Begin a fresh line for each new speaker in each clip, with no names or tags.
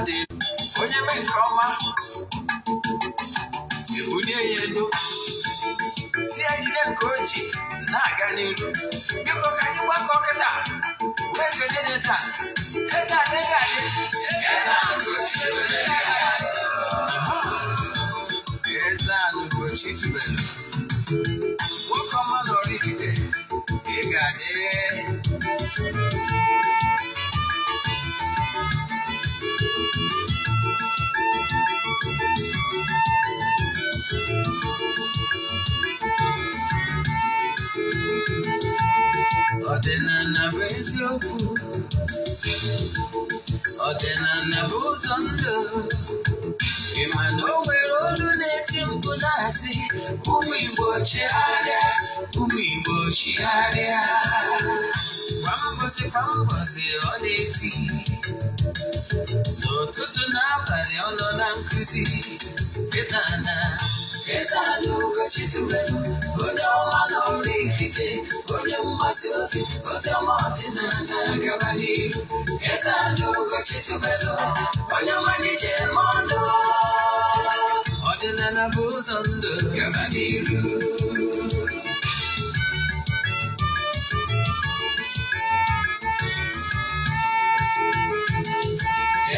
dị onye mee nke ọma ebulie ya elu si ejide nke oji na-aga n'iru biko ka anyị gbakọ kịta wee kenye n'esa eze adịghị adị Eze-Ana Ugochi tubelu nwoke ọma na oraifite ị ga-adị ọdịnala bụ eziokwu ọdịnala bụ ụzọ ndụ ị ma na o nwere olu na-eti mkpu na-asị ụmụ Igbo chigharịa ụmụ Igbo chigharịa kwa mbọsị ọ na-eti n'ụtụtụ na abalị ọ nọ na nkụzi Eze-Ana Ugochi tubelu onye ọma na oraifite onye mgbasa ozi ọma ọdịnala gaba n'ihu Eze-Ana Ugochi tubelu onye ọma n'ije eme ọnụ ọdịnala bụ ụzọ ndụ gaba n'ihu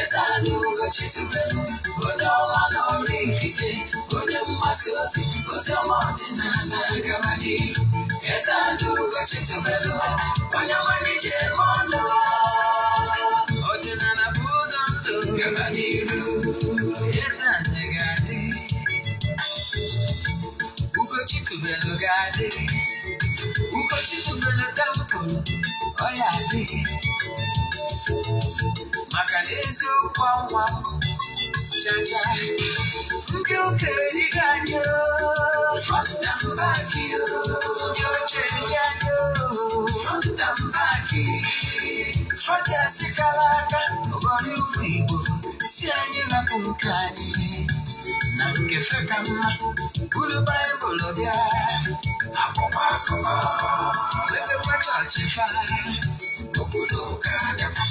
Eze-Ana Ugochi tubelu onye ọma na oraifite onye mgbasa ozi ọma ọdịnala gaba n'ihu Eze-Ana Ugochi tubelu onye ọma n'ije eme ọnụ ọdịnala bụ ụzọ ndụ gaba n'ihu Eze-Ana ga-adị Ugochi tubelu ga-adị Ugochi tubelu tempụl ọ ya adị maka na eziokwu ọnwa chacha ndị okenye ga-anyị from the back ndị oche ndị anyị from the back fọdụ asị kara aka ọgọrọ ụmụ Igbo si anyị rapụ nke anyị na nke feka mma buru Baịbụl bịa akwụkwọ akụkọ wepekwa chọọchị fa obodo ụka abịakwa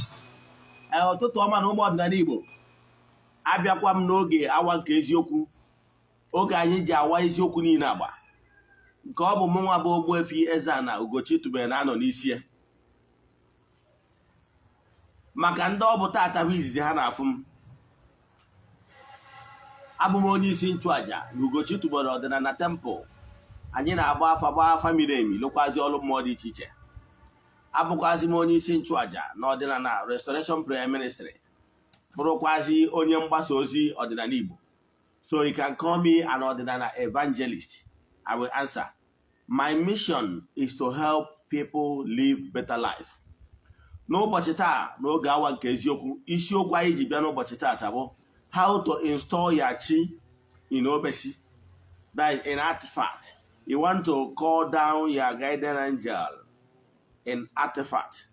ụtụtụ ọma na ụmụ ọdịnala Igbo abịakwa m n'oge awa nke eziokwu oge anyị ji awa eziokwu niile agba nke ọ bụ mụnwa bụ Ogbuefi Eze-Ana Ugochi tubelu na-anọ n'isi ya maka ndị ọ bụ tata bụ izizi ha na-afụ m abụ m onye isi nchụaja na Ugochi tubelu ọdịnala tempụl anyị na-agba afa miri emi lụkwazi ọrụ mmụọ dị iche iche abụkwazi m onye isi nchụaja na ọdịnala Restoration Prayer Ministry bụrụkwazi onye mgbasa ozi ọdịnala Igbo so you can call me an ọdịnala evangelist. I will answer. My mission is to help people live better life. N'ụbọchị taa n'oge awa nke eziokwu isiokwu anyị ji bịa n'ụbọchị taa bụ how to install your chi in Okpesi, that is an artifact. You want to call down your guardian angel in artifact.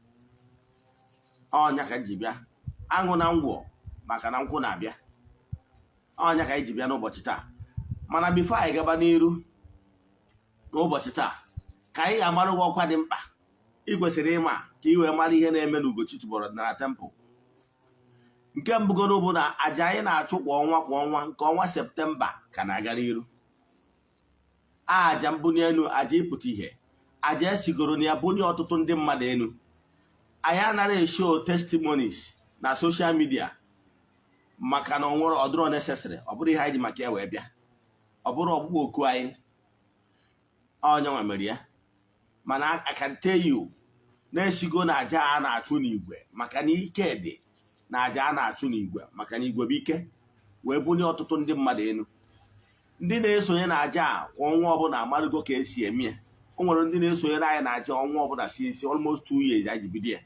Ọnya ka ji bịa aṅụ na ngwọ maka na nkwụ na-abịa ọnya ka anyị ji bịa n'ụbọchị taa mana bifo anyị gaba n'iru n'ụbọchị taa ka anyị ga-amara ụgwọ ọkwa dị mkpa ị kwesịrị ịma ka ị wee mara ihe na-eme n'Ugochi tubelu ọdịnala tempụl nke mbụgoro bụ na aja anyị na-achụ kwa ọnwa nke ọnwa Septemba ka na-aga n'iru aja mbunye elu aja ịpụta ihe aja esigoro na ya bunye ọtụtụ ndị mmadụ elu anyị anaghị esho testimonies na social media maka na ọ dịrọ necessary ọ bụrụ ihe anyị dị maka ya wee bịa ọ bụrụ ọgbụgbọ oku anyị onye nwa mere ya mana I can tell you na-esigo na aja a na-achụ n'igwe maka na ike dị na aja a na-achụ n'igwe maka na igwe bụ ike wee bunye ọtụtụ ndị mmadụ elu ndị na-esonye na aja a kwa ọnwa ọbụla amarụgo ka esi eme ya o nwere ndị na-esonye na anyị na aja ọnwa ọbụla si almost 2 years anyị ji bido ya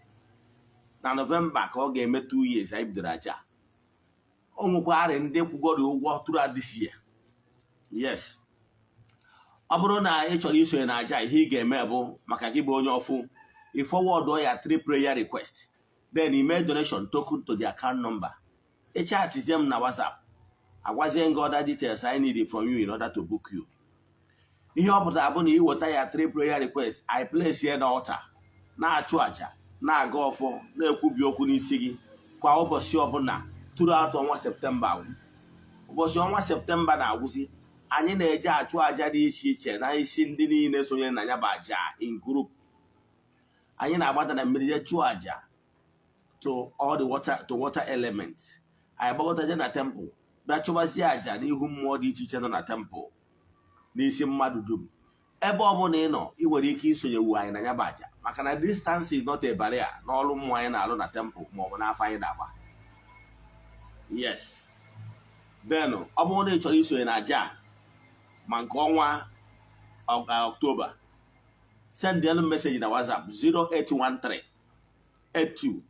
na Novemba ka ọ ga-eme 2 years anyị bidoro aja o nwekwarị ndị kwụgoro ụgwọ throughout this year. Yes, ọ bụrụ na ị chọrọ isonye na aja ihe ị ga-eme bụ maka gị bụ onye ọfụ ị forward ya 3 prayer request then you make donation token to the account number ị chatzie m na WhatsApp agwazie gị other details I need from you in order to book you. Ihe ọ pụtara bụ na ị weta ya 3 prayer request I place ya na altar na-achụ aja na-aga ọfọ na-ekwubi okwu n'isi gị kwa ụbọchị ọbụla throughout ọnwa Septemba. Ụbọchị ọnwa Septemba na-agwụsị, anyị na-eje achụ aja dị iche iche na isi ndị niile sonye na ya bụ aja in group. Anyị na-agbata na mmiri je chụọ aja to all the water elements. Anyị gbagọtaje na temple bịa chụbazie aja n'ihu mmụọ dị iche iche nọ na temple n'isi mmadụ dum. Ebe ọ bụla ị nọ, ị nwere ike isonyewu anyị na ya bụ aja, maka na distance is not a barrier n'ọrụ mmụọ anyị na-alụ na temple maọbụ n'afọ anyị na-agba. Yes. Then ọ bụrụ na ị chọrọ isonye na aja ma nke ọnwa October, send them message na WhatsApp 0813 82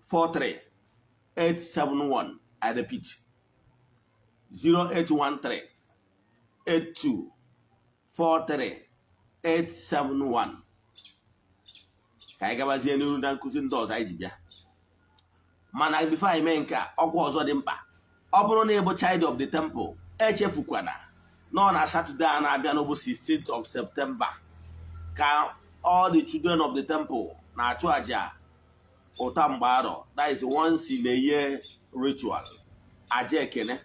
43 871. I repeat, 0813 82 43 871. Ka anyị gabazie n'iru na nkụzi ndị ọzọ anyị ji bịa. Mana before anyị mee nke a, ọkwa ọzọ dị mkpa. Ọ bụrụ na ị bụ child of the temple, echefukwana nọ na Saturday a na-abịa n'ụbụ 16th of September ka all the children of the temple na-achụ aja ụta mgbarọ. That is once in a year ritual. Aja ekene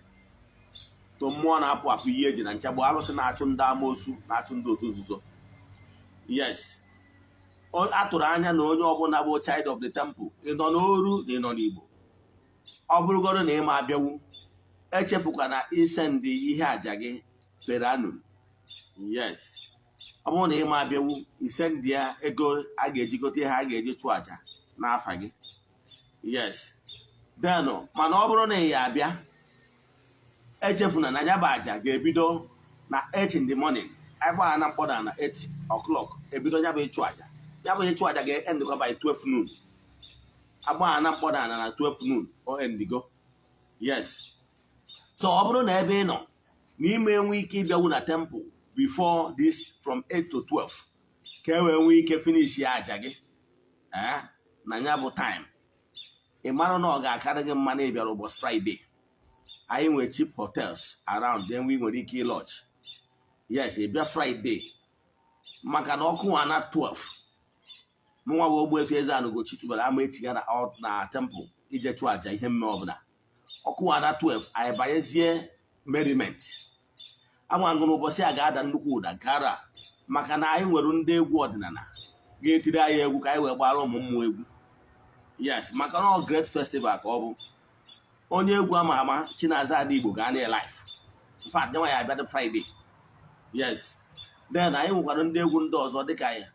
to mmụọ na-apụ apụ ihe eji na nchagbu arụsị na-achụ ndị amoosu na-achụ ndị otu nzuzo. Yes. Atụrụ anya na onye ọbụla bụ child of the temple, ị nọ n'oru na ị nọ n'Igbo, ọ bụrụgoro na ị ma abịawu, echefukwa na isendị ihe aja gị per annum. Yes. Ọ bụrụ na ị ma abịawu, isendị ya ego a ga-eji gote ihe a ga-eji chụọ aja n'afa gị. Yes. Then mana ọ bụrụ na ị ya abịa, echefuna na ya bụ aja ga-ebido na 8 in the morning. Anyị gbaa na mkpọda na 8 o'clock ebido ya bụ ịchụ aja. Ya bụ ịchụ aja ga-endịgo by 12 noon. Agbaa na mkpọda na 12 noon o endigo. Yes. So ọ bụrụ na ebe ị nọ n'ime enwe ike ịbịawu na temple before this from 8 to 12 ka e wee nwee ike finish ya aja gị na ya bụ time, ị mara na ọ ga-akarị gị mma na ịbịara ụbọchị Friday. Anyị nwere cheap hotels around, then we nwere ike lodge. Yes, ị bịa Friday maka na ọkụ nwa na 12. Mụnwa bụ Ogbuefi Eze-Ana Ugochi tubelu ama echiga na temple ije chụọ aja ihe mme ọbụla. Ọkụ nwa na 12 anyị banyezie merriment. Ama ngụ n'ụbọchị a ga-ada nnukwu ụda gara maka na anyị nwere ndị egwu ọdịnala ga-etiri anyị egwu ka anyị wee gbara ụmụ mmụọ egwu. Yes, maka na ọ great festival ka ọ bụ. Onye egwu ama ama Chinaza Ada Igbo ga na live. In fact, nwa ya abịa Friday. Yes. Then anyị nwekwara ndị egwu ndị ọzọ dịka ya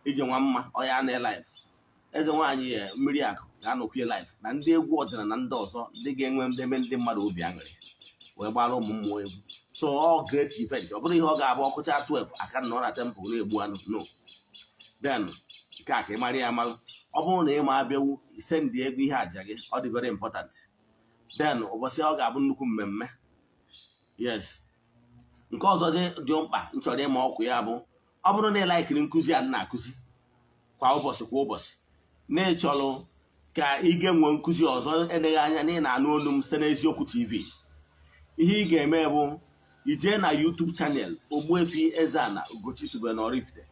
ije nwa mma ọya na live. Eze nwaanyị mmiri akụ ga-anọkwie live na ndị egwu ọdịnala na ndị ọzọ ndị ga-enwe ndebe ndị mmadụ obi aṅụrị wee gbara ụmụ mmụọ egwu. So all great event. Ọ bụrụ ihe ọ ga-abụ ọkụcha 12 aka nọ na temple na-egbu anụ. No. Then nke a ka ị mara ya amalụ. Ọ bụrụ na ị ma abịawu ise ndị egwu ihe aja gị, ọ dị very important. Then ụbọchị ọ ga-abụ nnukwu mmemme. Yes. Nke ọzọ dị mkpa nchọrọ ịma ọkụ ya bụ, ọ bụrụ na ị laikiri nkụzi a na-akụzi kwa ụbọchị na ị chọrọ ka ị ga-enwe nkụzi ọzọ eneghị anya na ị na-anụ olu m site n'Eziokwu TV, ihe ị ga-eme bụ ijee na YouTube channel Ogbuefi Eze-Ana Ugochi tubelu na oraifite.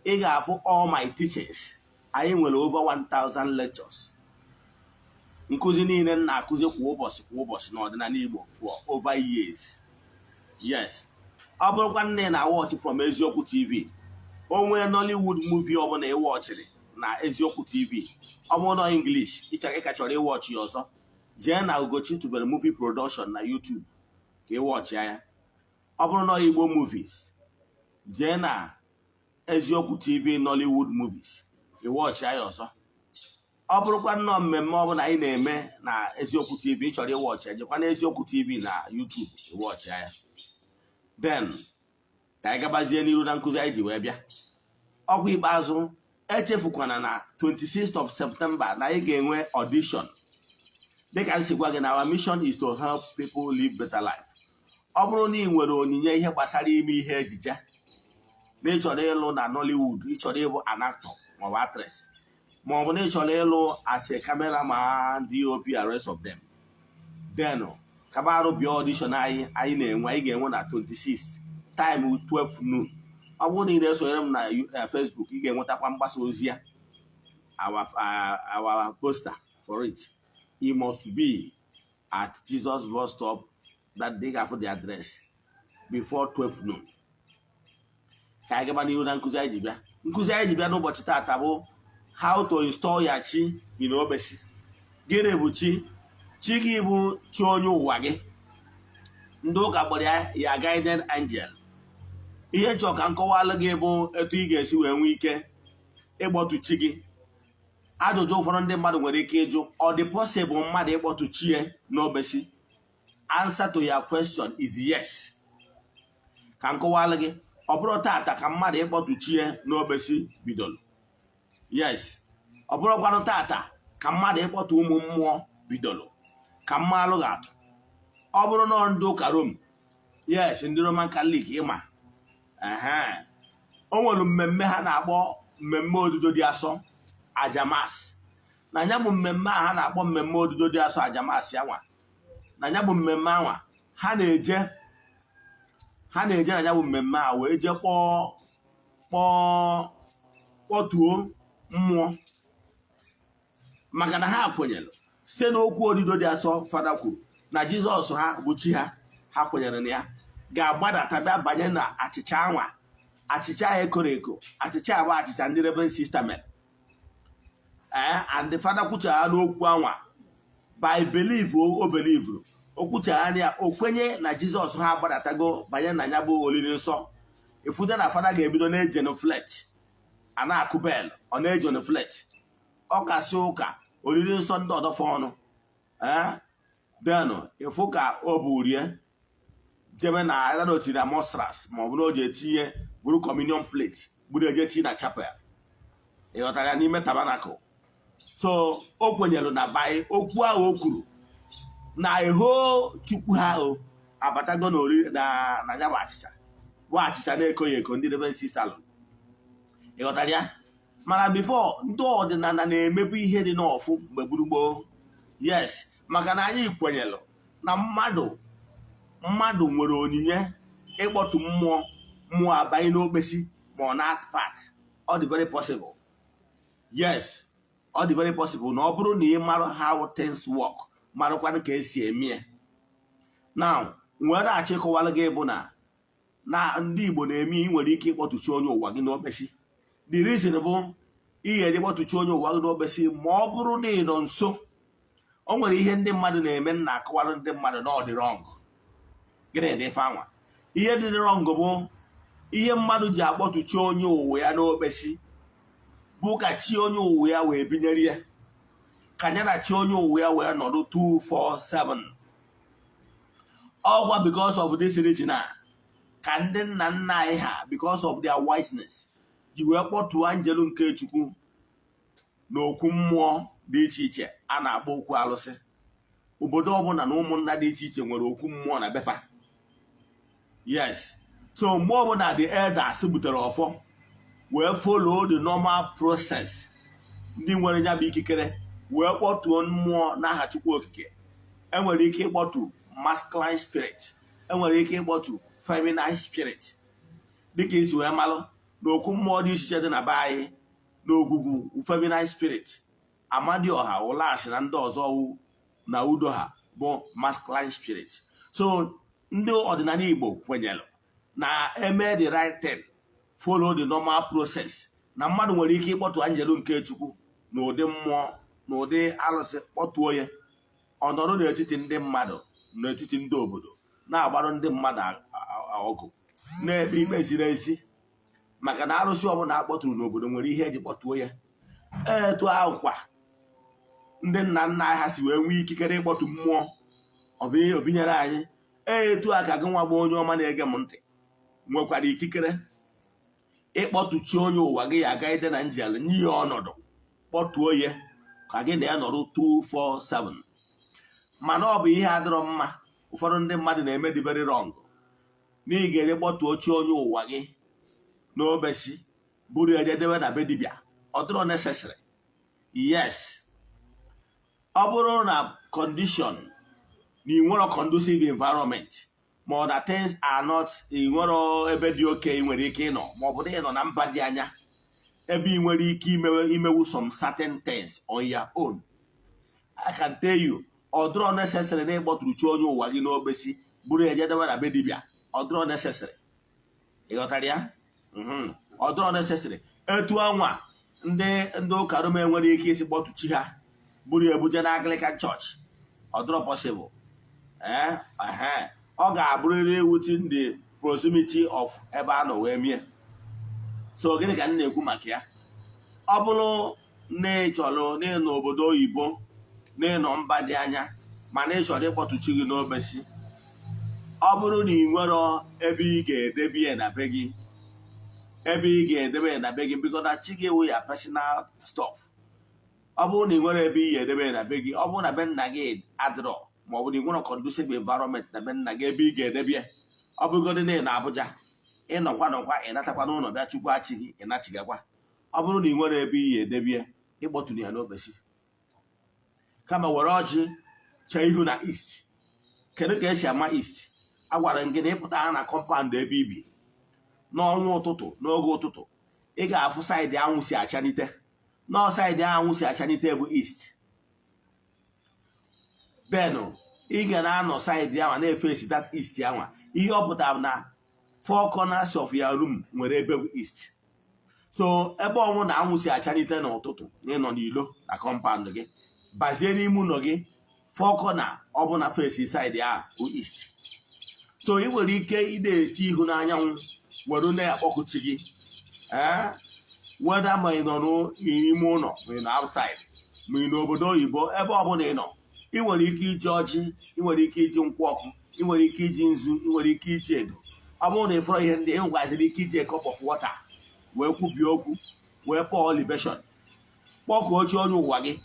Ị ga-afụ all my teachings. Anyị nwere over 1000 lectures. Nkụzi niile m na-akụzi kwa ụbọchị n'ọdịnala Igbo for over years. Yes. Ọ bụrụkwa nne na watch from Eziokwu TV, o nwee Nollywood movie ọbụla ịwọchịrị na Eziokwu TV, ọ bụrụ na English ịka chọrọ ịwọchị ọzọ, jee na Ugochi tubelu movie production na YouTube ka ịwọchị ya. Ọ bụrụ na Igbo movies, jee na Eziokwu TV Nollywood movies ịwọchị ya ọzọ. Ọ bụrụkwa nnọọ mmemme ọbụla anyị na-eme na Eziokwu TV ịchọrọ ịwọchị ya, jekwa na Eziokwu TV na YouTube ịwọchị ya. Then ka anyị gabazie n'iru na nkụzi anyị ji wee bịa. Ọgwụ ikpeazụ, echefukwana na 26th of September na anyị ga-enwe audition. Dịka anyị si gwa gị na our mission is to help people live better life. Ọ bụrụ na ị nwere onyinye ihe gbasara ime ihe ejije na ịchọrọ ịlụ na Nollywood, ịchọrọ ịbụ an actor maọbụ actress, maọbụ na ịchọrọ ịlụ as a cameraman, DOP, and rest of them, then kabarụ bịa audition anyị na-enwe, anyị ga-enwe na 26 time 12 noon. Ọ bụrụ na ị na-esonyere m na Facebook, ị ga-enwetakwa mgbasa ozi ya, our poster for it. you must be at Jesus bus stop that day after the address before 12 noon. Ka anyị gaba n'ihu na nkụzi anyị ji bịa. Nkụzi anyị ji bịa n'ụbọchị taata bụ how to install your chi in Okpesi. Gịnị bụ chi? Chi gị bụ chi onye ụwa gị. Ndị ụka kpọrọ ya guided angel. Ihe nchọ ka nkọwalụ gị bụ etu ị ga-esi wee nwee ike ịkpọtụ chi gị. Ajụjụ ụfọdụ ndị mmadụ nwere ike ịjụ, ọ dị possible mmadụ ịkpọtụ chi ya n'Okpesi? Answer to your question is yes. Ka nkọwalụ gị, ọ bụrụ taata ka mmadụ ịkpọtụ chi ya n'Okpesi bidoro. Yes. Ọ bụrụkwanụ taata ka mmadụ ịkpọtụ ụmụ mmụọ bidoro. Ka mmalụ ga-atụ. Ọ bụrụ na ndị ụka Rom, yes, ndị Roman Catholic ịma. O nwere mmemme ha na-akpọ mmemme odido dị asọ ajamas. Na ya bụ mmemme a ha na-akpọ mmemme odido dị asọ ajamas ya nwa. Na ya bụ mmemme anwa ha na-eje na ya bụ mmemme a wee je kpọtuo mmụọ. Maka na ha kwenyere site n'okwu odido dị asọ fada kwuru na Jizọs ha bụ chi ha kwenyere na ya ga-agbadata bịa banye na achịcha anwa. Achịcha ya ekoro eko. Achịcha bụ achịcha ndị Reverend Sister mere. And the father kwuchara n'okwu anwa by believe o believe o kwuchara ya o kwenye na Jizọs ha agbadatago banye na ya bụ olili nsọ. Ifude na fada ga-ebido na-eje no fletch a na-akụ bel ọ na-eje no fletch. Ọ kasị ụka olili nsọ ndị ọdọfọ ọnụ denụ ịfụ ka o burie jebe na ada otiri na mostras ma ọ bụ na o ji etinye buru communion plate buru eje tinye na chapel. Ịghọtara ya n'ime tabernacle. So o kwenyere na bai okwu ahụ o kwuru na eho chukwu ha abatago na ya bụ achịcha na-ekoghị eko ndị Reverend Sister lụ. Ịghọtara ya? Mana before ndị ọdịnala na-emebu ihe dị n'ọfụ mgbe gburugburu. Yes, maka na anyị kwenyelụ na mmadụ nwere onyinye ịkpọtụ mmụọ abanye n'Okpesi ma ọ na artifact. Ọ dị very possible. Yes, ọ dị very possible na ọ bụrụ na ị mara how things work, marakwanụ ka esi eme ya. Now, nwere achọ ịkọwalụ gị bụ na ndị Igbo na-eme ị nwere ike ịkpọtụchi onye ụwa gị n'Okpesi. The reason bụ ihe eji kpọtụchi onye ụwa gị n'Okpesi ma ọ bụrụ na ị nọ nso. O nwere ihe ndị mmadụ na-eme na akọwara ndị mmadụ na ọ dị wrong. Gịnị dị ife anwa? Ihe dị wrong bụ ihe mmadụ ji akpọtụchi onye ụwa ya n'Okpesi bụ ka chi onye ụwa ya wee binyere ya. Ka ya na chi onye ụwa ya wee nọdụ 247. Ọgwa because of this reason ka ndị nna nna anyị ha because of their wiseness ji wee kpọtụọ anjelu nke Chukwu na okwu mmụọ dị iche iche a na-akpọ okwu alụsị. Obodo ọbụla na ụmụnna dị iche iche nwere okwu mmụọ na befa. Yes. So mgbe ọbụla the elders butere ọfọ wee follow the normal process ndị nwere ya bụ ikikere wee kpọtụọ mmụọ n'aha Chukwu okike. Enwere ike ịkpọtụ masculine spirit, enwere ike ịkpọtụ feminine spirit. Dịka isi wee malụ na okwu mmụọ dị iche iche dị na be anyị n'ogwugwu feminine spirit. Amadioha, Ụlaasị na ndị ọzọ na udo ha bụ masculine spirit. So ndị ọdịnala Igbo kwenyere na eme the right thing, follow the normal process, na mmadụ nwere ike ịkpọtụ anjelu nke Chukwu na ụdị mmụọ na ụdị alụsị kpọtụo ya. Ọ nọrọ n'etiti ndị mmadụ n'etiti ndị obodo na-agbarụ ndị mmadụ ọgụ na-ekpe ikpe ziri ezi. Maka na arụsị ọbụla akpọtụrụ n'obodo nwere ihe eji kpọtụo ya. Etu ahụkwa ndị nna nna ha si wee nwee ikikere ịkpọtụ mmụọ obinyere anyị. Etu a ka gị nwa bụ onye ọma na-ege m ntị nwekwara ikikere ịkpọtụchi onye ụwa gị ya guide na njel nye ya ọnọdụ kpọtụo ya ka gị na ya nọrọ 247. Mana ọ bụ ihe adịrọ mma. Ụfọdụ ndị mmadụ na-eme dị very wrong. N'ihi ga-eje kpọtụọ chi onye ụwa gị n'Okpesi buru eje debe na be dibịa. Ọ dịrọ necessary. Yes. Ọ bụrụ na condition na ị nwere conducive environment ma ọ na things are not, ị nwere ebe dị oke ị nwere ike ịnọ ma ọ bụ na ị nọ na mba dị anya ebe ị nwere ike imewu some certain things on your own. I can tell you, ọ dịrọ necessary na ịkpọtụrụ onye ụwa gị n'Okpesi bụrụ eje debe na be dibịa. Ọ dịrọ necessary. Ịghọtara ya? Ọ dịrọ necessary. Etu anwa ndị ụka Rome nwere ike isi kpọtụchi ha bụrụ ebuje na Anglican Church. Ọ dịrọ possible. Ọ ga-abụrịrị within the proximity of ebe a nọ wee mie. So gịnị ka m na-ekwu maka ya? Ọ bụrụ na ị chọrọ n'ịnọ obodo oyibo n'ịnọ mba dị anya mana ị chọrọ ịkpọtụchi gị n'Okpesi, ọ bụrụ na ị nwere ebe ị ga-edebe ya na be gị, biko na chi gị ewu ya personal stuff. Ọ bụrụ na ị nwere ebe ị ga-edebe ya na be gị, ọ bụrụ na be nna gị adịrọ ma ọ bụ na ị nwere conducive environment na be nna gị ebe ị ga-edebe ya, ọ bụgodị na ị na Abuja ịnọkwa ịnatakwa n'ụlọ bịa chukwu achị gị ịnachigakwa. Ọ bụrụ na ị nwere ebe ị ga-edebe ya, ịkpọtụrụ ya n'Okpesi. Kama were ọjị chee ihu na east. Kedu ka esi ama east? Agwara m gị na ịpụta ha na kọmpandụ ebe ibi n'ọnwa ụtụtụ, n'oge ụtụtụ, ị ga-afụ saịdị anwụ si achanite. Nọọ saịdị anwụ si achanite bụ east. Then ị ga na-anọ saịdị anwa na-efesi that east anwa. Ihe ọ pụtara na 4 corners of your room nwere ebe bụ east. So ebe ọnwụ na anwụ si achanite n'ụtụtụ na ịnọ n'ilo na kọmpandụ gị, bazie n'ime ụlọ gị 4 corner ọ bụ na fesi saịdị ahụ bụ east. So ị nwere ike ị na-eche ihu n'anyanwụ were na-akpọkụchi gị, weda ma ị nọ n'ime ụlọ ma ị nọ outside ma ị n'obodo oyibo, ebe ọbụla ị nọ, ị nwere ike iji ọjị, ị nwere ike iji nkwụ ọkụ, ị nwere ike iji nzu, ị nwere ike iji edo. Ọ bụrụ na ịfọrọ ihe ndị ị nwaziri ike iji a cup of water wee kwubie okwu wee pour libation, kpọkuo oche onye ụwa gị.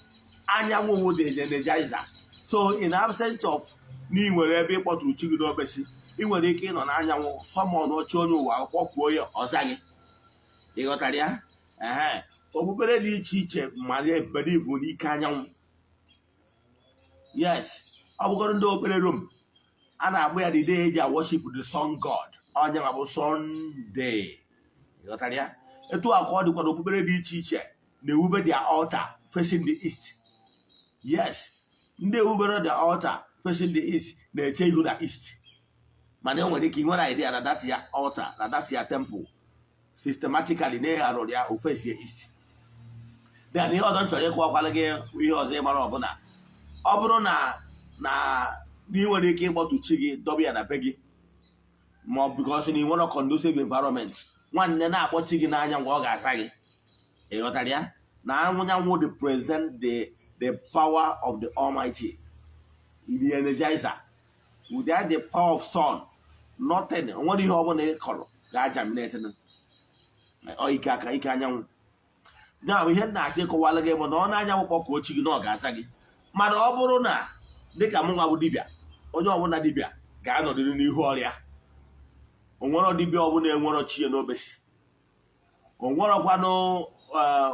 Anyanwụ wụ the energizer. So in absence of na ị nwere ebe ịkpọtụrụ chi gị n'Okpesi, ị nwere ike ịnọ n'anyanwụ sọmọn oche onye ụwa kpọkuo ya ọza gị. Ịghọtara ya? Okpukpere dị iche iche mara believe n'ike anyanwụ. Yes, ọ bụgoro ndị okpukpere Rome a na-agba ya the day eji worship the sun god. Onye ma bụ Sunday. Ịghọtara ya? Etu a ka ọ dịkwa n'okpukpere dị iche iche na-ewube their altar facing the east. Yes, ndị ewubere the altar facing the east na-eche ihu na east. Mana e nwere ike nwere idea na that ya altar, na that ya temple systematically na-arụrụ ya ofesi east. Then ihe ọzọ chọrọ ịkọwakwala gị ihe ọzọ ịmara ọbụla, ọ bụrụ na ị nwere ike ịkpọtụchi gị dọba ya na be gị, ma ọ bụ because na ị nwere conducive environment, nwanne na-akpọchi gị n'anyanwụ ọ ga-asa gị. Ịghọtara ya? Na anyanwụ represent the power of the Almighty, the energizer. Without the power of sun, nothing, nwere ihe ọbụla ị kọrọ ga-ajaminate ike aka ike anyanwụ. Na ihe na-achọ ịkọwala gị bụ na ọ na-anyanwụ kpọkuo chi gị na ọ ga-asa gị. Mana ọ bụrụ na dịka mụ nwa bụ dibịa, onye ọbụla dibịa ga-anọdịrị n'ihu ọrịa. O nwere dibịa ọbụla enwero chi ya n'Okpesi. O nwerekwanụ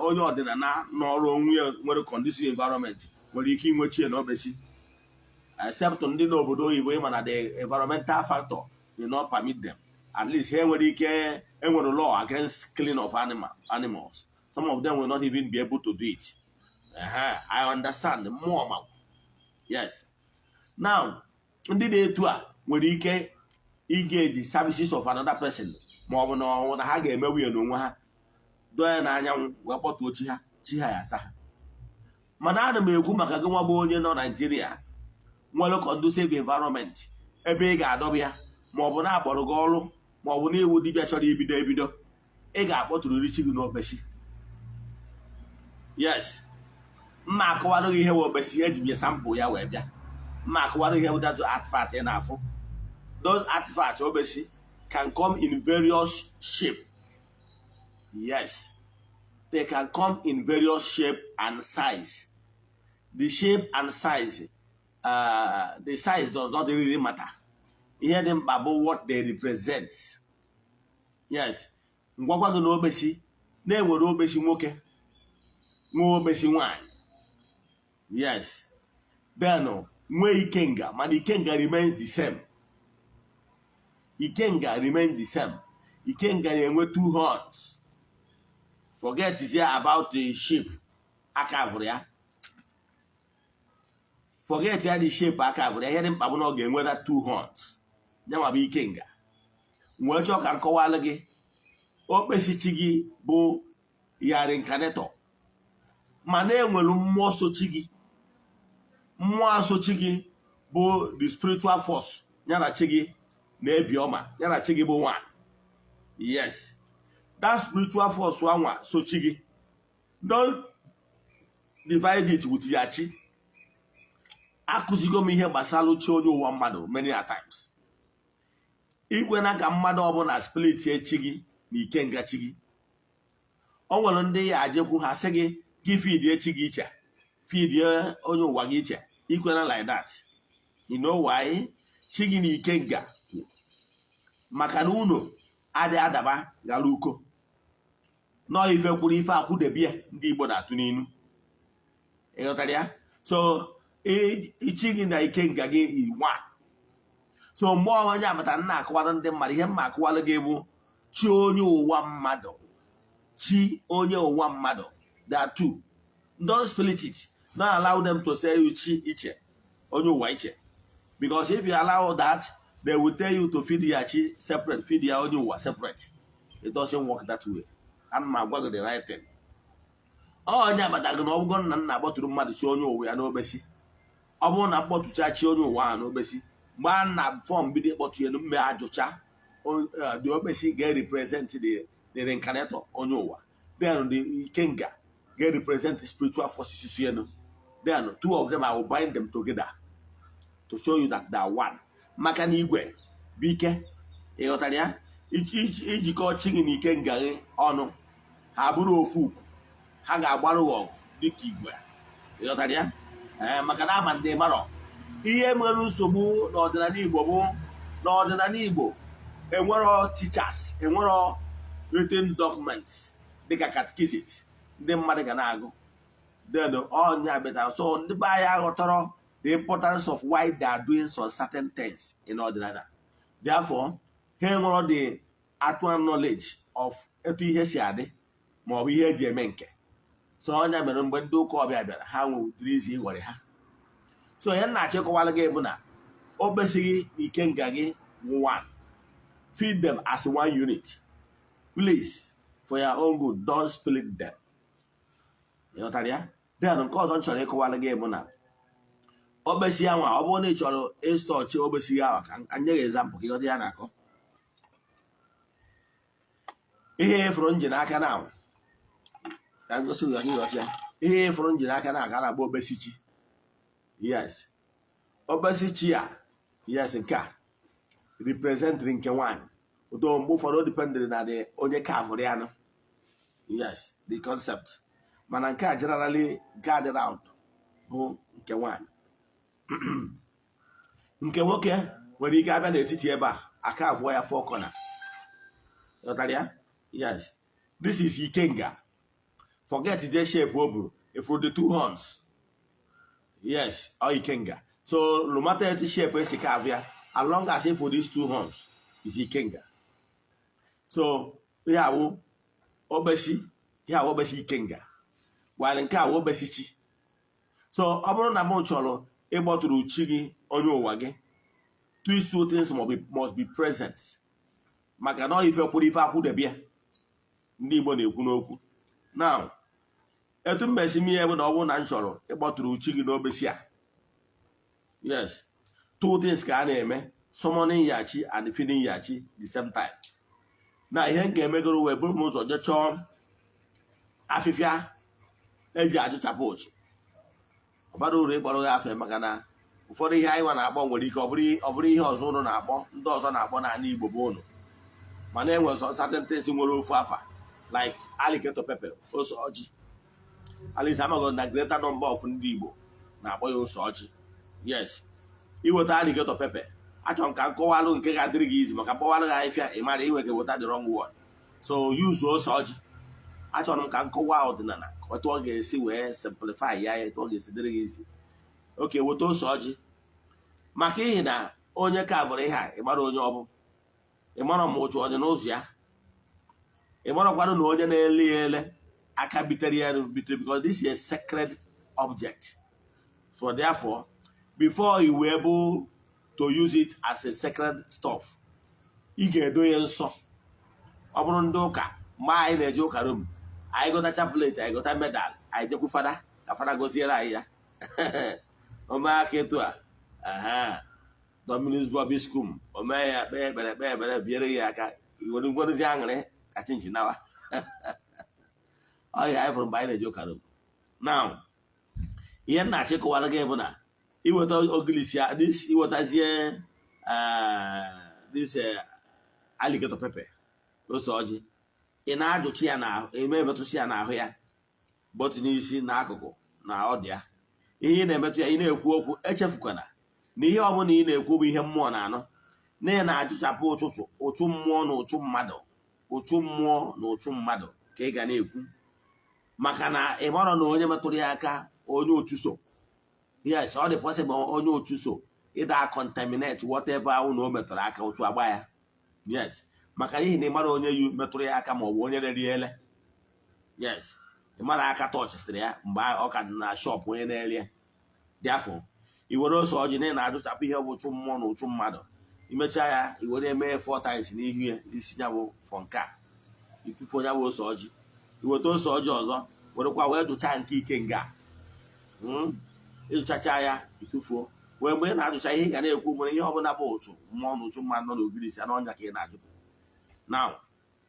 onye ọdịnala n'ọrụ onwe ya nwere conducive environment nwere ike inwe chi ya n'Okpesi, except ndị n'obodo oyibo ịma na the environmental factor will not permit them. At least ha nwere ike enwere law against killing of animals. Some of them will not even be able to do it. I understand more. Yes. Now, ndị na-etu a nwere ike ige the services of another person ma ọ bụ na ha ga-emewu ya n'onwe ha, doo ya n'anyanwụ wee kpọtuo chi ha ya asa ha. Mana ana m ekwu maka gị nwa bụ onye nọ Nigeria nwere conducive environment ebe ị ga-adọba ya, ma ọ bụ na-akpọrọ gị ọrụ, ma ọ bụ na iwu dibịa chọrọ ebido, ị ga-akpọtụrụ chi gị n'Okpesi. Yes, mma akọwara gị ihe bụ Okpesi, eji m ya sampụl ya wee bịa. Mma akọwara gị ihe bụ that artifact ị na-afụ. Those artifacts Okpesi can come in various shape. Yes, they can come in various shape and size. The shape and size, the size does not really matter. Hear them about what they represent. Yes, ngwagwa gị na Okpesi na-enwere Okpesi nwoke, nwe Okpesi nwanyị. Yes, then nwe Ikenga, mana Ikenga remains the same. Ikenga remains the same. Ikenga na-enwe 2 horns. Forget is here about the sheep. Akavụrụ ya. forget ya the shape aka bụ na ihe dị mkpa bụ na ọ ga-enweta 2 horns ya ma bụ ikenga. Nwee chọọ ka nkọwalụ gị okpesi chi gị bụ ya reincarnator, mana enwere mmụọ sochi gị. Mmụọ sochi gị bụ the spiritual force ya na chi gị na-ebi ọma, ya na chi gị bụ one. Yes, that spiritual force nwa sochi gị, don't divide it with ya chi. Akụzigo m ihe gbasara chi onye ụwa mmadụ many a times. Ikwena ka mmadụ ọbụla split chi gị na ikenga chi gị. O nwere ndị ya ajekwu ha sị gị fidie chi gị iche, fidie onye ụwa gị iche. Ikwena like that. You know why? Chi gị na ikenga maka na unu adị adaba gara uko. Nọ ife kwuru ife akwụdebie ndị Igbo na-atụ n'inu. Ịghọtara ya? So chi gị na ikenga gị one. So mgbe onye abata nna akụwara ndị mmadụ ihe mma akụwara gị bụ chi onye ụwa mmadụ. Chi onye ụwa mmadụ. There are two. Don't split it. Don't allow them to say you chi iche, onye ụwa iche. Because if you allow that, they will tell you to feed your chi separate, feed your onye ụwa separate. It doesn't work that way. And my God, the right thing. Onye abata gị na ọ bụgo nna nna akpọtụrụ mmadụ chi onye ụwa ya n'obesi. Ọ bụrụ na akpọtụcha chi onye ụwa ha n'obesi, mgbe a na fọm bido ịkpọtụ ya mme ajụcha, the okpesi ga-represent the reincarnator onye ụwa. Then the ikenga ga-represent the spiritual forces. Then two of them, I will bind them together to show you that they are one. Maka na igwe bike ịghọtara ya, ijikọ chi gị na ikenga gị ọnụ, ha bụrụ ofu, ha ga-agbarụ ọgụ dịka igwe. Ịghọtara ya? Maka na ama ndị marọ ihe nwere nsogbu n'ọdịnala Igbo bụ n'ọdịnala Igbo enwero teachers, enwero written documents dịka catechisms ndị mmadụ ga na-agụ. Then ọnya betara, so ndị be anyị aghọtara the importance of why they are doing some certain things in ọdịnala. Therefore, ha enwero the actual knowledge of etu ihe si adị ma ọ bụ ihe eji eme nke. So ọnya mere mgbe ndị ụka ọbịa bịara, ha nwere izi ịghọrị ha. So ihe na-achịkọwala gị bụ na okpesi gị na ikenga gị one. Feed them as one unit. Please, for your own good, don't split them. Ịghọtara ya? Then nke ọzọ chọrọ ịkọwala gị bụ na okpesi ya nwa, ọ bụrụ na ị chọrọ ịstọchi okpesi ya ka nye gị example ka ịghọta ya na-akọ. Ihe ịfụrụ nji n'aka na ka ngosi gị ịghọta ya. Ihe ịfụrụ nji n'aka na ka na-agba okpesi chi. Yes. Okpesi chi a, yes, nke a representri nke nwaanyị. Udo mgbe ụfọdụ dependere na the onye ka hụrụ ya nọ. Yes, the concept. Mana nke a generally gathered out bụ nke nwaanyị. Nke nwoke nwere ike abịa n'etiti ebe a, aka abụọ ya four corner. Ịghọtara ya? Yes. This is ikenga. Forget the shape o bụ. Ifuru the two horns. Yes, or ikenga. So no matter the shape esi ka abịa, as long as if for these two horns is ikenga. So ihe awụ okpesi, ihe awụ okpesi ikenga. While nke awụ okpesi chi. So ọ bụrụ na m chọrọ ịgbọtụrụ chi gị onye ụwa gị, these two things must be present. Maka na ife kwuru ife akwụdebie. Ndị Igbo na-ekwu n'okwu. Now, etu mmesi m ihe bụ na ọ bụrụ na m chọrọ ịgbọtụrụ chi gị n'okpesi a. Yes, two things ka a na-eme, summoning ya chi and feeding ya chi the same time. Na ihe m ga-emegoro wee bụrụ m ụzọ je chọọ afịfịa eji ajụchapụ ochi. Ọ bara uru ịkpọrọ gị afọ maka na ụfọdụ ihe anyị nwa na-akpọ nwere ike ọ bụrụ ihe ọzọ ụnụ na-akpọ, ndị ọzọ na-akpọ n'ala Igbo bụ ụnụ. Mana enwere some certain things nwere ofu afa like alligator pepper, ose ọjị. At least amaghị na greater number of ndị Igbo na-akpọ ya ose ọjị. Yes, iweta alligator pepper, achọrọ m ka nkọwalụ nke ga-adịrị gị izi maka mkpọwalụ gị ahịfịa ị mara inwe ga-eweta the wrong word. So use ose ọjị. Achọrọ m ka nkọwa ọdịnala otu ọ ga-esi wee simplify ya etu ọ ga-esi dịrị gị izi. Okay, weta ose ọjị. Maka ihi na onye ka bụrụ ihe a, ị mara onye ọ bụ. Ị mara ma ụchụ ọdị n'ụzọ ya. Ị marakwanụ na onye na-ele ya ele aka bitere ya bitere, because this is a sacred object. So therefore, before you were able to use it as a sacred stuff. Ị ga-edo ya nsọ. Ọ bụrụ ndị ụka mgbe anyị na-eje ụka Rom, anyị gota chaplet, anyị gota medal, anyị jekwu fada ka fada goziere anyị ya. Ome aka etu a, Dominus Vobiscum, omee ya kpee ekpere biere ya aka, iwere ngwerụzi aṅụrị ka chinchi nawa. Ọ ya anyị fụrụ mgbe anyị na-eje ụka Rom. Now, ihe m na-achịkọwara gị bụ na iweta ogilisi iwetazie this alligator pepper, ose ọjị, ị na-ajụchi ya n'ahụ, eme emetụsi ya n'ahụ ya, bọtụ n'isi n'akụkụ na ọdụ ya. Ihe ị na-emetụ ya, ị na-ekwu okwu, echefukwana na ihe ọbụla ị na-ekwu bụ ihe mmụọ na-anụ. Na ị na-ajụchapụ ụchụ mmụọ na ụchụ mmadụ, ụchụ mmụọ na ụchụ mmadụ ka ị ga na-ekwu, maka na ị marọ na onye metụrụ ya aka onye otu so. Yes, ọ dị possible onye otu so ịda contaminate whatever ahụ na o metụrụ aka otu agba ya. Yes, maka n'ihi na ị mara onye yu metụrụ ya aka ma ọ bụ onye na-eriele. Yes, ị mara aka tọchịsịrị ya mgbe ọ ka dị na shop onye na-erie. Dị afọ i were ose ọjị na ị na-ajụchapụ ihe bụ ụchụ mmụọ na ụchụ mmadụ, imechaa ya i were eme 4 times n'ihu ya, isi ya bụ fọ nke a, itufuo ya bụ ose ọjị, iweta ose ọjị ọzọ werekwa wee dụcha nke ike nga ịzụchacha ya itufuo. Wee mgbe ị na-ajụcha ihe ị ga na-ekwu nwere ihe ọbụla bụ ụchụ mmụọ na ụchụ mmadụ nọ n'ogirisi ya n'ọnya ka ị na-ajụpụ. Now,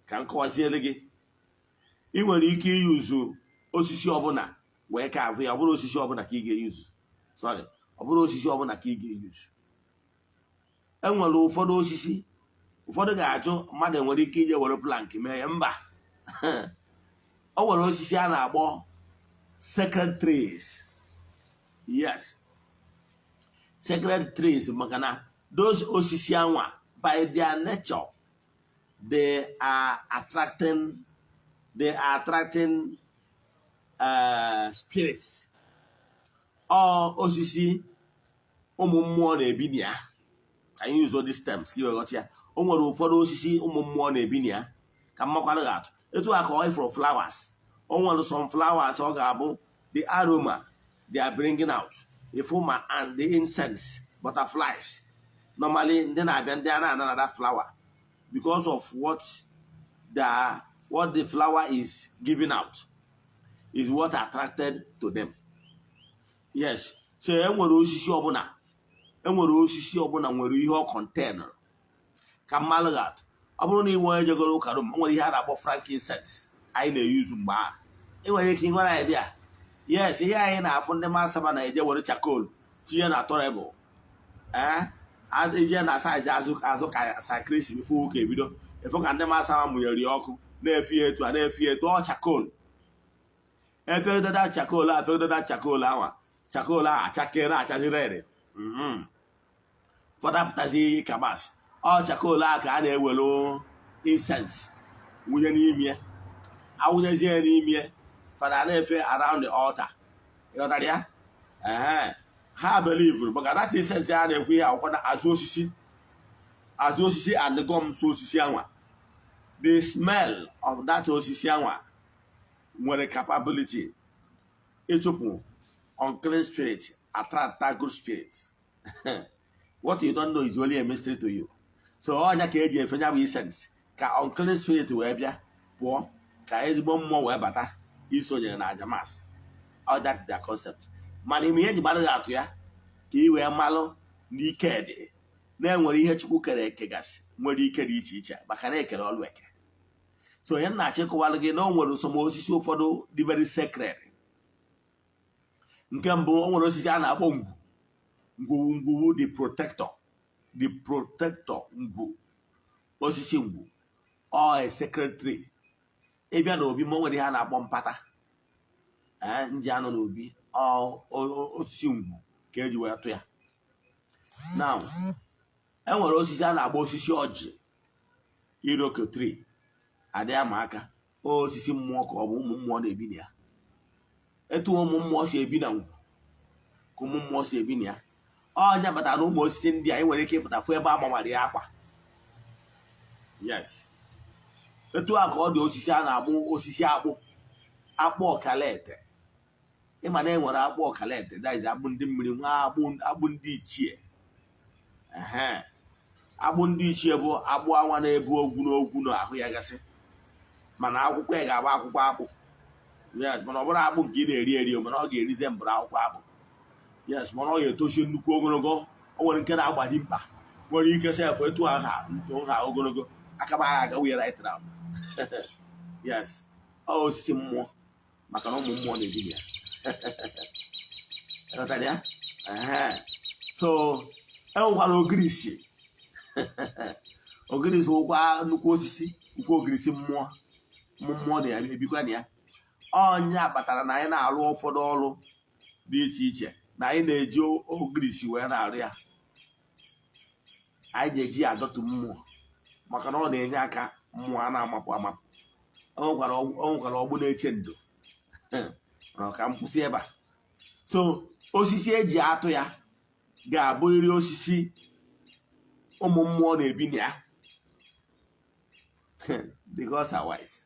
ka m kọwaziere gị, ị nwere ike iyuzu osisi ọbụla wee ka avụ ya. Ọ bụrụ osisi ọbụla ka ị ga-eyuzu, sorry, ọ bụrụ osisi ọbụla ka ị ga-eyuzu. E nwere ụfọdụ osisi, ụfọdụ ga-ajụ mmadụ nwere ike ije were plank mee ya. Mba. O nwere osisi a na-akpọ sacred trees. Yes, sacred trees, maka na those osisi anwa by their nature they are attracting spirits. Ọ osisi ụmụ mmụọ na-ebi na ya. Can you use all these terms? Ya o nwere ụfọdụ osisi ụmụ mmụọ na-ebi na ya. Ka mmakwara gị atụ etu a ka ọ ifuru flowers. O nwere some flowers ọ ga-abụ the aroma they are bringing out, the fuma and the incense, butterflies. Normally, ndị na-abịa ndị a na-ana that flower because of what the flower is giving out is what attracted to them. Yes, so enwere osisi ọbụla nwere ihe ọ contain. Ka mmalụ ga-atụ, ọ bụrụ na ị nwee ejegoro ụka Rom, nwere ihe a na-akpọ frankincense anyị na-eyuzu mgbe a. Ị nwere ike ịnwere idea. Yes, ihe anyị na-afụ ndị masaba na-eje were chakol tinye na tọrebụl. Ije na saizi azụ ka sakrisi bifo ụka ebido, efu ka ndị masaba mụnyere ya ọkụ na-efi etu a na-efi etu ọ chakol. Efedoda chakol a efedoda chakol awa, chakol a achakere achaziri ere. Ụfọdụ apụtazi kabas. Ọ chakol a ka a na-ewelu incense wunye n'ime, awụnyezie n'ime, fada na-efe around the altar. Ịghọtara ya? Ha believe maka that incense a na-ekwu ihe akwụkwọ azụ osisi and gum so osisi anwa. The smell of that osisi anwa nwere capability ịchụpụ unclean spirit, attract good spirit. What you don't know is only a mystery to you. So ọnya ka eji efe nya bụ incense ka unclean spirit wee bịa pụọ, ka ezigbo mmụọ wee bata isonyere na aja mas. All that is their concept. Mana ime ihe ji mmadụ ga-atụ ya ka i wee malụ n'ike dị na-enwere ihe Chukwu kere eke gasị nwere ike dị iche iche, maka na ekere ọlụ eke. So ihe na-achịkọwalụ gị na o nwere usoro osisi ụfọdụ dị very sacred. Nke mbụ, o nwere osisi a na-akpọ ngwu the protector ngwu, osisi ngwu a sacred tree. Ịbịa n'obi ma o nwere ihe a na-akpọ mpata nji anọ n'obi, osisi ngwu ka eji wee tụ ya. Now, e nwere osisi a na-agba osisi ọjị, iroko tree, adị ama aka osisi mmụọ ka ọ bụ ụmụ mmụọ na-ebi na ya. Etu ụmụ mmụọ si ebi na ngwu ka ụmụ mmụọ si ebi na ya. Ọnya batara ụmụ osisi ndị a nwere ike ịpụta fụ ebe a gbawara ya akwa. Yes, etu a ka ọ dị osisi a na-agbụ osisi akpụ ọkalete. ịma na enwere akpụ ọkalete daizi akpụ ndị mmiri nwa akpụ ndị ichie. Akpụ ndị ichie bụ akpụ anwa na-ebu ogwu n'ogwu n'ahụ ya gasị, mana akwụkwọ ya ga-agba akwụkwọ akpụ. Yes, mana ọ bụrụ akpụ nke ị na-eri eri, mana ọ ga-erize mbụrụ akwụkwọ akpụ. Yes, mana ọ ga-etochi nnukwu ogologo. O nwere nke na-agbadi mkpa, nwere ike sef etu nha ogologo aka m agha agawa ya right round. Yes, ọ osisi mmụọ maka na ụmụ mmụọ na-ebi ya. Ya so enwekwara ogirisi. Ogirisi bụkwa nnukwu osisi, ukwu ogirisi mmụọ na ya ebikwa na ya. Ọnya kpatara na anyị na-arụ ụfọdụ ọrụ dị iche iche na anyị na-eji ogirisi wee na-arụ ya. Anyị na-eji ya adọtụ mmụọ maka na ọ na-enye aka mmụọ a na-amapụ amapụ. O nwekwara ọgbụ na-eche ndo. Ka m kwụsị ebe a. So osisi eji atụ ya ga-abụrịrị osisi ụmụ mmụọ na-ebi na ya. The gods are wise.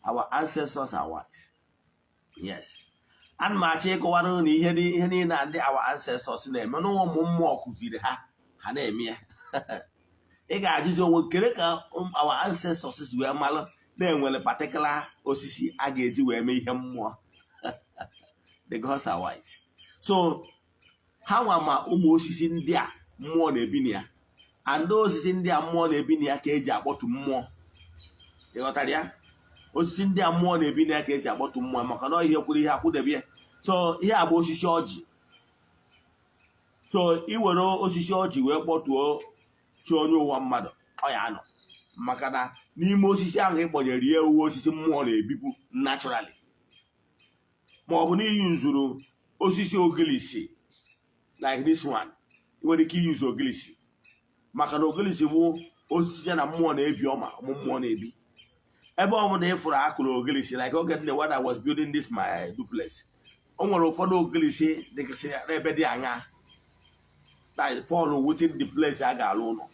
Our ancestors are wise. Yes. Ana m achọ ịkọwara na ihe niile na ndị our ancestors na-eme na ụmụ mmụọ kụziri ha na-eme ya. Ị ga-ajụzi onwe kere ka our ancestors si wee malụ na-enwere particular osisi a ga-eji wee mee ihe mmụọ. The gods are wise. So ha nwa ma ụmụ osisi ndị a mmụọ na-ebi na ya, and osisi ndị a mmụọ na-ebi na ya ka eji akpọtụ mmụọ. Ịghọtara ya? Osisi ndị a mmụọ na-ebi na ya ka eji akpọtụ mmụọ maka na ihe kwuru ihe akwụdebe ya. So ihe a bụ osisi ọjị. So iwere osisi ọjị wee kpọtuo chi onye ụwa mmadụ, ọ ya anọ maka na n'ime osisi ahụ ịkpọnyere ya ewu osisi mmụọ na-ebibu naturally. Ma ọ bụ na iyi nzuru osisi ogilisi like this one, ị nwere ike iyuzu ogilisi maka na ogilisi bụ osisi ya na mmụọ na-ebi ọma, mmụọ na-ebi. Ebe ọ bụla ịfụrụ akụrụ ogilisi like oge nne when I was building this my duplex, o nwere ụfọdụ ogilisi dịgasị n'ebe dị anya like fall within the place a ga-alụ ụlọ.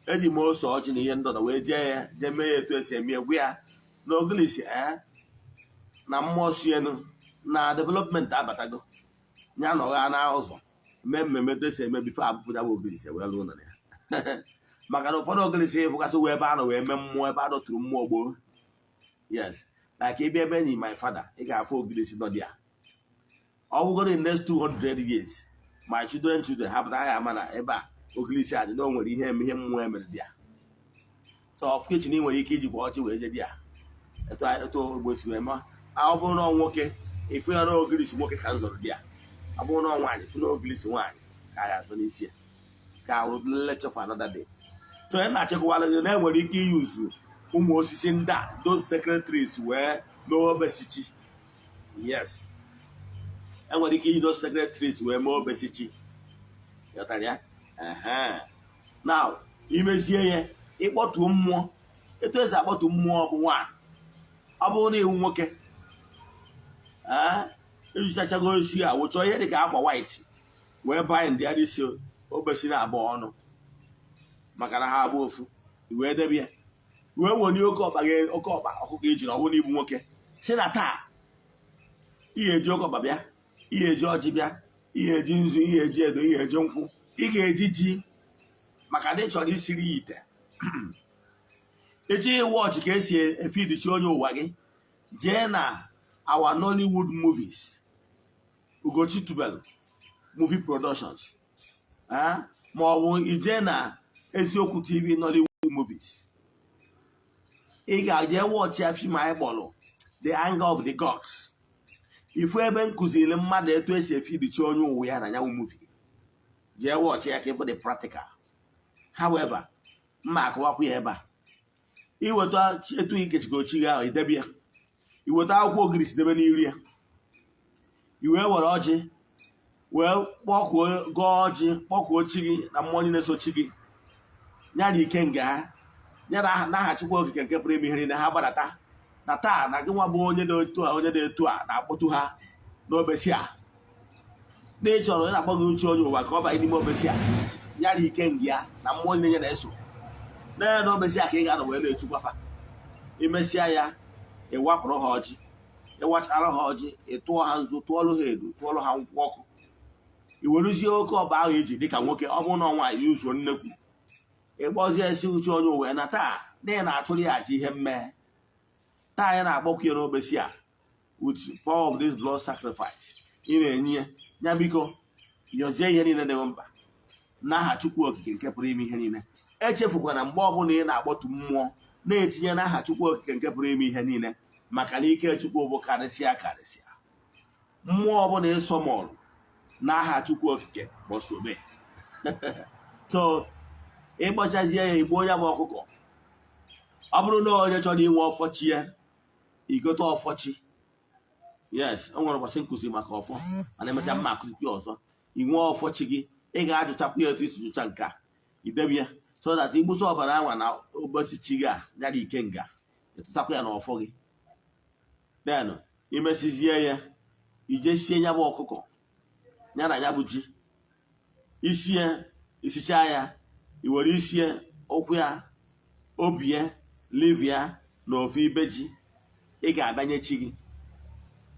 Eji m ose ọjị na ihe ndọda wee jee mee ya etu esi eme egwu ya na ogilisi na mmụọ si enu na development abatago ya na ọgha na ụzọ mee mmemme esi eme bifo abụpụta bụ ogilisi wee lụọ ụlọ ya. Maka na ụfọdụ ogilisi fụkasị wee ebe a nọ wee mee mmụọ, ebe a dọtụrụ mmụọ gboo. Yes, like ịbịa ebe enyi my father, ị ga-afụ ogilisi nọ dị ya. Ọ bụgoro in next 200 years my children ha pụta ya ama na ebe a ogilisi adị na o nwere ihe mmụọ emere dị ya. So of kitchen ị nwere ike ijikwa ọchị wee je dị ya etu ogbo si wee ma. Ọ bụrụ na nwoke ịfụ ya na ogilisi nwoke ka nzọrọ dị ya. Ọ bụrụ na nwaanyị fụ na ogilisi nwaanyị ka ya azụ n'isi ya. Ka ahụ lecture for another day. So ị na-achịkwala gị na enwere ike iyuzu ụmụ osisi ndị a those secretaries wee mee obesichi. Yes, enwere ike iji those secretaries wee mee obesichi. Yọtara ya? Now imezie ya ịkpọtuo mmụọ. Etu esi akpọtu mmụọ bụ nwaanyị. Ọ bụrụ na iwu nwoke ejichachago osisi a wụchọ ihe dị ka akwa white wee banye ndị ya isi obesi na abụọ ọnụ maka na ha abụ ofu, wee debe ya wee wonye oke ọkpa ọkụkọ ejiri ọwụ n'igbu nwoke si na taa ihe eji oke ọkpa bịa, ihe eji ọjị bịa, ihe eji nzu, ihe eji edo, ihe eji nkwụ, ị ga-eji ji maka na ị chọrọ isiri ya ite. Echi wọchị ka esi efidichi onye ụwa gị, jee na our Nollywood movies, Ugochi tubelu movie productions, ma ọ bụ ije na eziokwu TV Nollywood movies, ị ga-eje wọchị ya fim anyị kpọrọ The Anger of the Gods. Ifu ebe nkụziri mmadụ etu esi efidichi onye ụwa ya na ya movie, jee wọchị ya ka ịbụ the practical. However, mma akụwakwu ya ebe a. Iweta etu ikechigochi gị ahụ idebe ya, iweta akwụkwọ ogirisi debe n'iru ya, iwee were ọjị wee kpọkuo gọọ ọjị, kpọkuo chi gị na mmụọ niile so chi gị nyara ike nga ha, nyara n'aha Chukwu okike nke pụrụ ime ihe niile ha gbadata na taa na gị nwa bụ onye dị etu a na-akpọtụ ha n'obesi a na ịchọrọ ị na-akpọ gị uche onye ụwa ka ọ banye n'ime obesi a, nyara ike nga ya na mmụọ niile na-eso n'obesi a ka ị ga-anọ wee na-echukwafa. Imesịa ya ịwapụrụ ha ọjị, ịwachara ha ọjị ịtụọ ha nzu tụọlụ ha edu tụọlụ ha nkwụ ọkụ iweruzie oke ọba ahụ iji dịka nwoke ọ bụrụ na ọnwa ya uzuo nnekwu ịgbozie esi uche onye uwe na taa na ị na-achụrụ ya aja ihe mmehie taa anyị na-agbakọ ya n'Okpesi a with power of this blood sacrifice ị na-enye ya biko yọzie ihe niile dị mkpa n'aha Chukwu okike nke pụrụ ime ihe niile echefukwana mgbe ọbụla ị na-akpọtu mmụọ na-etinye n'aha Chukwu okike nke pụrụ ime ihe niile maka na ike Chukwu bụ karịsịa karịsịa mmụọ ọbụla ịsọ mọlụ n'aha Chukwu okike bọsobe so ịkpọchazie ya igbo onye bụ ọkụkọ ọ bụrụ na onye chọrọ inwe ọfọchi ya igote ọfọchi yes o nwere ụbọchị nkụzi maka ọfọ mana emecha mma akụzikwa ọzọ inwe ọfọchi gị ị ga-ajụchakwa ya etu isi jụcha nke a idebie so that igbuso ọbara anwa na ụbọchị chi gị a yara ike nga ịtụtakwa ya na ọfọ gị then imesizie ya ije sie ya bụ ọkụkọ ya na ya bụ ji isie isichaa ya iwere isie ụkwụ ya obi ya live ya na ofe ibe ji ị ga-abanye chi gị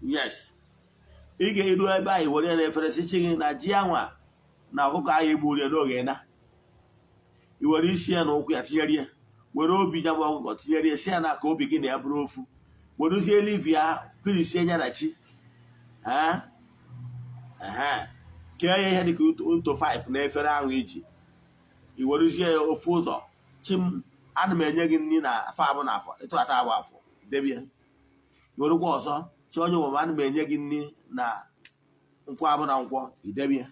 yes ị ga-eru ebe ahụ were ya na efere si chi gị na ji anwa na ọkụkọ ahụ egburu ya n'oge na iwere isi ya na ụkwụ ya tinyere ya were obi ya bụ ọkụkọ tinyere ya si ya na ka obi gị na ya bụrụ ofu werezie live ya pirisie ya na chi kee ya ihe dịka nto 5 na efere ahụ iji iwerezie ya ofu ụzọ chi m ana m enye gị nri na afọ abụ na afọ ịtụ ata abụ afọ debie iwerekwa ọzọ chi onye ụwa ana m enye gị nri na nkwọ abụ na nkwọ idebie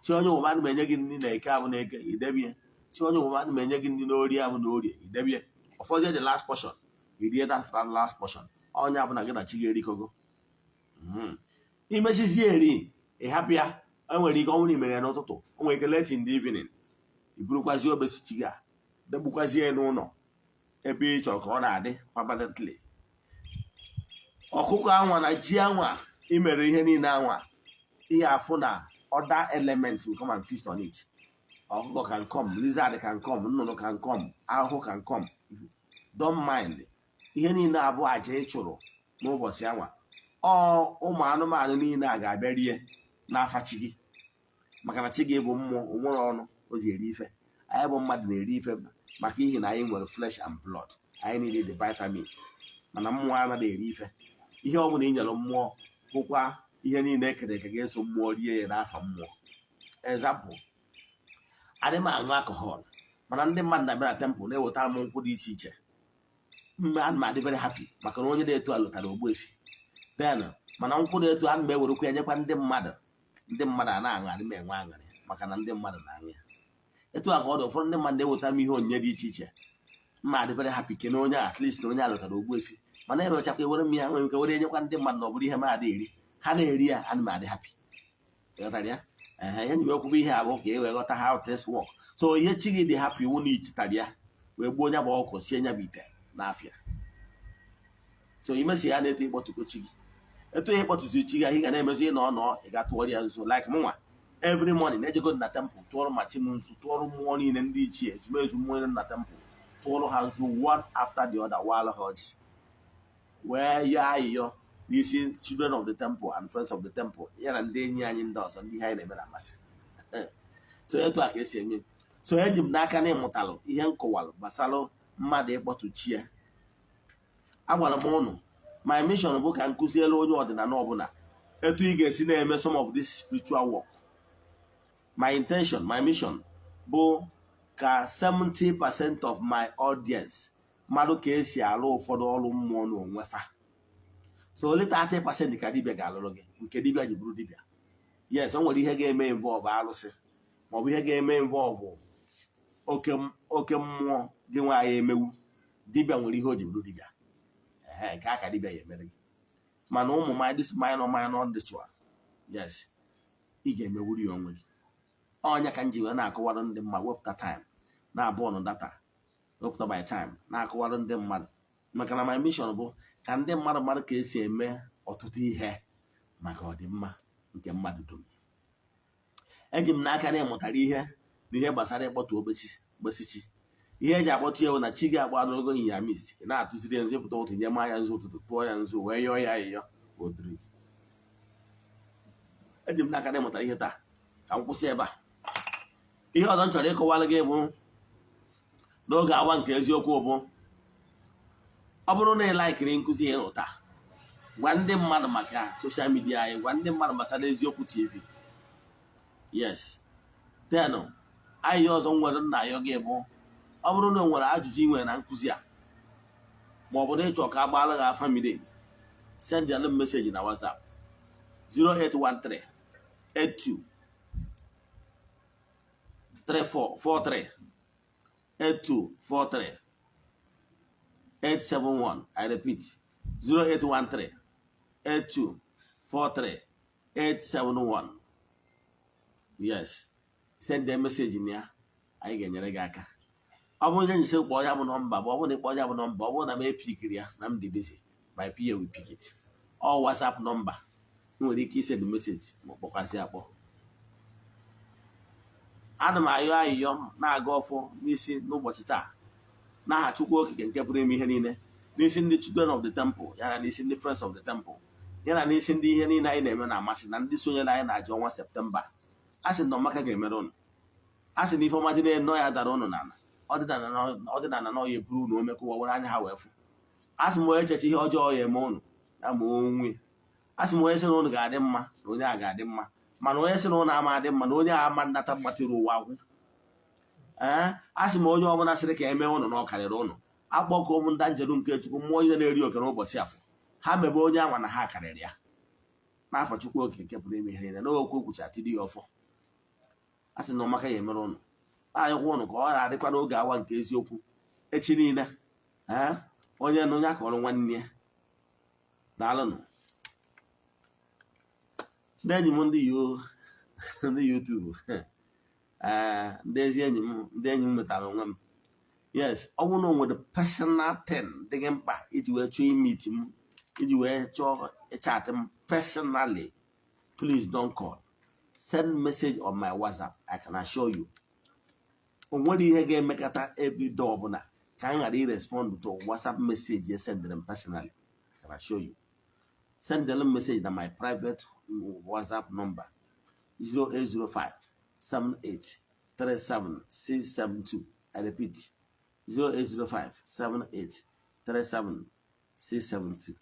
chi onye ụwa ana m enye gị nri na eke abụ na eke idebie chi onye ụwa ana m enye gị nri na orie abụ na orie idebie ụfọdụ the last portion irie that last portion onye abụ na gị na chi ga-erikogo imesizie eri ịhapụ ya enwere ike ọnwụ na imere ya n'ụtụtụ o nwere ike late in the evening iburukwazie Okpesi chi gị a degbukwazie n'ụlọ ebe ị chọrọ ka ọ na-adị permanently ọkụkọ anwa na ji anwa imere ihe niile anwa ihe afụ na other elements will come and feast on it. Ọkụkọ can come, lizard can come, nnụnụ can come, ahụhụ can come. Don't mind. Ihe niile abụ aja ị chụrụ n'ụbọchị anwa ụmụ anụmanụ niile a ga-abịa rie n'afa chi gị maka na chi gị bụ mmụọ onwere ọnụ o ji eri ife anyị bụ mmadụ na-eri ife maka ihi na anyị nwere flesh and blood anyị niile dị vitamin mana mmụọ anaghị eri ife ihe ọ bụla ị nyere mmụọ bụkwa ihe niile ekere eke ga-eso mmụọ rie ya n'afa mmụọ. Example, adị m aṅụ alcohol mana ndị mmadụ na-abịa na temple na-ewetara m nkwụ dị iche iche mgbe ana m adị very happy maka na onye na-etu alụtara Ogbuefi then mana nkwụ na-etu ana m ewerekwa ya nyekwa ndị mmadụ a na-aṅụ adị m enwe aṅụrị maka na ndị mmadụ na-aṅụ ya etu a ka ọ dị ụfọdụ ndị mmadụ na-ewetara m ihe onyinye dị iche iche mma adị very happy kene onye at least na onye alụtara Ogbuefi mana emechakwa ewere m ya nwere ike were nyekwa ndị mmadụ na ọ bụrụ ihe m adị eri ha na-eri ya ana m adị happy ịghọtara ya ihe nyiwe okwube ihe abụọ ka e wee ghọta how things work. So ihe chi gị dị happy iwu na ichitara ya wee gbuo onye bụ ọkụ sie nya bụ ite n'afịa. So imesi ya na-eto ịkpọtụko chi gị etu ihe ịkpọtụzi chi gị ahụ ị ga na-emezi ị nọ ị ga-atụọrọ ya nso like mụnwa every morning ejego na temple tụọrọ ma chi m nso tụọrọ mmụọ niile ndị ichie ezumezu mmụọ niile na temple tụọrọ ha nso one after the other walụ ha ọjị wee yọọ ayịyọ n'isi children of the temple and friends of the temple ya na ndị enyi anyị ndị ọzọ ndị ihe anyị na-eme na-amasị. So etu a ka esi eme. So eji m n'aka na ịmụtalụ ihe nkọwalụ gbasara mmadụ ịkpọtụ chi ya. Agwara m ụnụ my mission bụ ka nkụzielu onye ọdịnala ọbụla etu ị ga-esi na-eme some of this spiritual work. My intention, my mission bụ ka 70% of my audience mmadụ ka esi alụ ụfọdụ ọrụ mmụọ n'onwe fa. So only 30% ka dibịa ga-alụrụ gị nke dibịa ji bụrụ dibịa. Yes, o nwere ihe ga-eme involve alụsị maọbụ ihe ga-eme involve oke mmụọ gị nwaanyị emewu dibịa nwere ihe o ji bụrụ dibịa nke aka dibịa ya emere gị mana ụmụ this minor ritual yes ị ga-emewuru ya onwe gị. Ọnya ka m ji wee na-akọwara ndị mmadụ wepụta time na-abụ ọnụ data wepụta by time na-akọwara ndị mmadụ maka na my mission bụ ka ndị mmadụ ka esi eme ọtụtụ ihe maka ọdịmma nke mmadụ dum. Eji m n'aka na ịmụtara ihe na ihe gbasara ịkpọtụ Okpesi chi. Ihe eji akpọtụ ya bụ na chi gị agba n'ogo ịnya mist ị na-atụziri ya nzu ịpụta ụtụ nye ma ya nzu ụtụtụ tụọ ya nzu wee yọọ ya ayịyọ 08056719443. Eji m n'aka na ịmụtara ihe taa ka m kwụsị ebe a. Ihe ọzọ m chọrọ ịkọwara gị bụ n'oge awa nke eziokwu bụ ọ bụrụ na ị laikiri nkụzi ihe ụta, gwa ndị mmadụ maka soshal midia anyị, gwa ndị mmadụ gbasara eziokwu TV. Yes, then anyị ọzọ nwere nna ya gị bụ ọ bụrụ na o nwere ajụjụ ị nwere na nkụzi a, ma ọ bụ na ịchọ ka a gbaara gị afa mide, send ya meseji na WhatsApp 0813 82 3443 8243 871. I repeat, 0813 8243 871. Yes, send the message in here. I get your aka. I want to say, boy, I'm number, but I want to call you number. I want to make pick here. I'm busy. My PA will pick it. Or WhatsApp number. No, they can send the message. Ana m ayọ na-aga ọfọ n'isi n'ụbọchị taa n'aha Chukwu Okike nke pụrụ ime ihe niile, n'isi ndị children of the temple, yana n'isi ndị friends of the temple, yana n'isi ndị ihe niile anyị na-eme na-amasị na ndị sonyere anyị na-aja ọnwa Septemba. A sị na ọmaka ga-emere ụnụ, a sị na ife ọma dị na-eno ya dara ụnụ n'ala, ọdịnala na ọya eburu ụnụ omekụwa were anya ha wee fụ. A sị m onye echeche ihe ọjọọ ya eme ụnụ ya ma onwe. A sị m onye sị na ụnụ ga-adị mma na onye a ga-adị mma, mana onye sị na ụnụ ama adị mma na onye a ama nnata mgbatịrị ụwa agwụ. A sị m onye ọbụla sịrị ka eme ụnụ na ọ karịrị ụnụ, akpọkọ m nda njeru nke Chukwu, mmụọ ihe na-eri oke n'ụbọchị afọ, ha mebe onye anwa na ha karịrị ya n'afọ Chukwu Okike nke pụrụ ime ihe niile n'okwu okwuchi atịrị ya ọfọ. A sị na ọmaka ya emere ụnụ, na-anyịkwa ụnụ ka ọ na-adịkwa n'oge awa nke eziokwu echi niile. Onye na onye akọrọ nwanne ya. Daalụnụ ndị enyi m ndị YouTube, ndị ezi enyi m metara onwe m. Yes, ọ bụrụ na o nwere personal thing dị gị mkpa iji wee chọọ imit m, iji wee chọọ chat m personally, please don't call. Send message on my WhatsApp. I can assure you. O nwere ihe ga-emekata ebido ọbụla ka anyị ghara irespond to WhatsApp message you send them personally. I can assure you. Send them message on my private WhatsApp number 0805 78 37 672. I repeat, 0805 78 37 672.